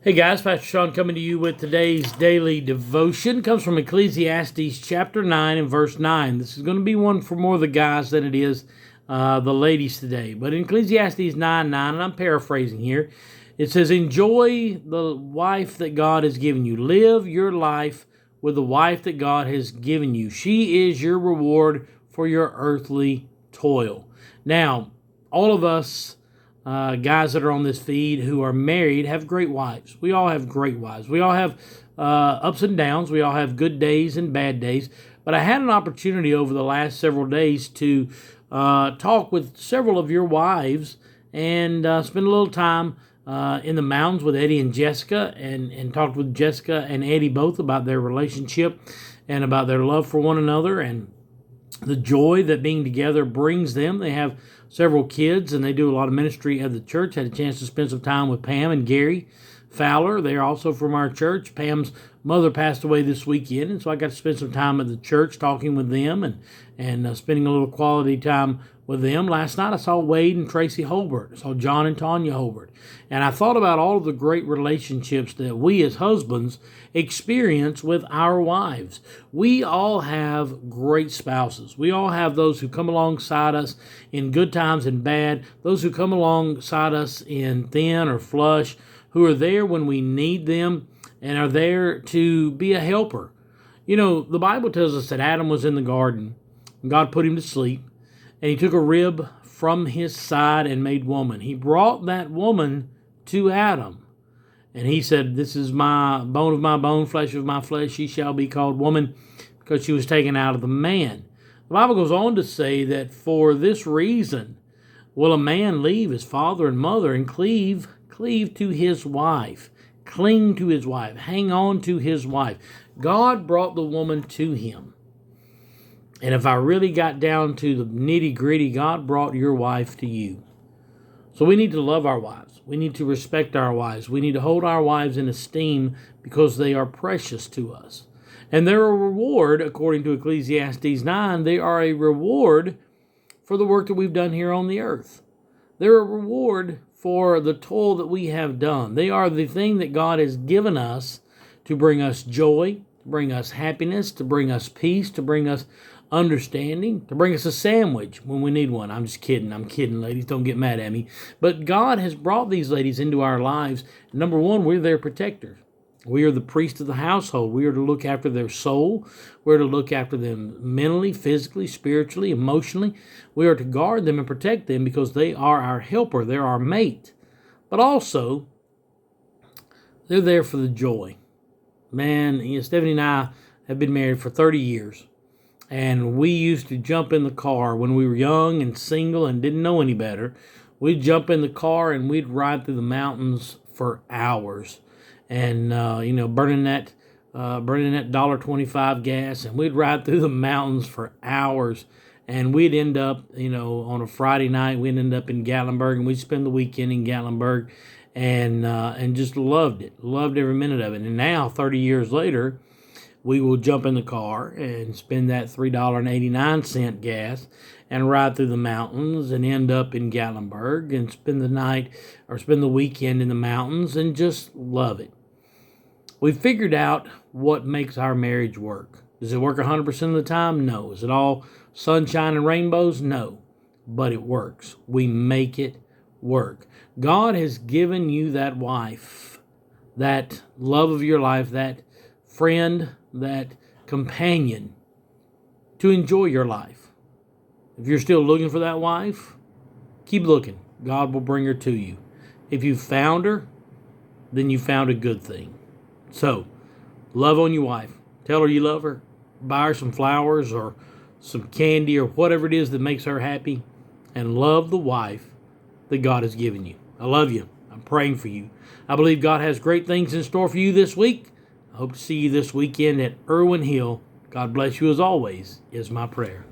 Hey guys, Pastor Sean coming to you with today's daily devotion. It comes from Ecclesiastes chapter 9 and verse 9. This is going to be one for more of the guys than it is the ladies today. But in Ecclesiastes 9:9, and I'm paraphrasing here, it says, enjoy the wife that God has given you. Live your life with the wife that God has given you. She is your reward for your earthly toil. Now, all of us guys that are on this feed who are married have great wives. We all have great wives. We all have ups and downs. We all have good days and bad days. But I had an opportunity over the last several days to talk with several of your wives and spend a little time in the mountains with Eddie and Jessica, and talked with Jessica and Eddie both about their relationship and about their love for one another and the joy that being together brings them. They have several kids and they do a lot of ministry at the church. Had a chance to spend some time with Pam and Gary Fowler. They're also from our church. Pam's mother passed away this weekend, and so I got to spend some time at the church talking with them and spending a little quality time with them. Last night I saw Wade and Tracy Holbert. I saw John and Tanya Holbert. And I thought about all of the great relationships that we as husbands experience with our wives. We all have great spouses. We all have those who come alongside us in good times and bad, those who come alongside us in thin or flush, who are there when we need them and are there to be a helper. You know, the Bible tells us that Adam was in the garden, and God put him to sleep, and he took a rib from his side and made woman. He brought that woman to Adam, and he said, this is my bone of my bone, flesh of my flesh, she shall be called woman, because she was taken out of the man. The Bible goes on to say that for this reason will a man leave his father and mother and cleave to his wife, cling to his wife, hang on to his wife. God brought the woman to him. And if I really got down to the nitty gritty, God brought your wife to you. So we need to love our wives. We need to respect our wives. We need to hold our wives in esteem because they are precious to us. And they're a reward, according to Ecclesiastes 9, they are a reward for the work that we've done here on the earth. They're a reward for the toil that we have done. They are the thing that God has given us to bring us joy, to bring us happiness, to bring us peace, to bring us understanding, to bring us a sandwich when we need one. I'm just kidding. I'm kidding, ladies. Don't get mad at me. But God has brought these ladies into our lives. Number one, we're their protectors. We are the priest of the household. We are to look after their soul. We're to look after them mentally, physically, spiritually, emotionally. We are to guard them and protect them because they are our helper. They're our mate. But also, they're there for the joy. Man, Stephanie and I have been married for 30 years. And we used to jump in the car when we were young and single and didn't know any better. We'd jump in the car and we'd ride through the mountains for hours. And burning that $1.25 gas, and we'd ride through the mountains for hours, and we'd end up, on a Friday night, we'd end up in Gatlinburg, and we'd spend the weekend in Gatlinburg, and just loved it, loved every minute of it. And now, 30 years later, we will jump in the car and spend that $3.89 gas and ride through the mountains and end up in Gatlinburg and spend the weekend in the mountains and just love it. We've figured out what makes our marriage work. Does it work 100% of the time? No. Is it all sunshine and rainbows? No. But it works. We make it work. God has given you that wife, that love of your life, that friend, that companion to enjoy your life. If you're still looking for that wife, keep looking. God will bring her to you. If you found her, then you found a good thing. So, love on your wife. Tell her you love her. Buy her some flowers or some candy or whatever it is that makes her happy. And love the wife that God has given you. I love you. I'm praying for you. I believe God has great things in store for you this week. I hope to see you this weekend at Irwin Hill. God bless you as always, is my prayer.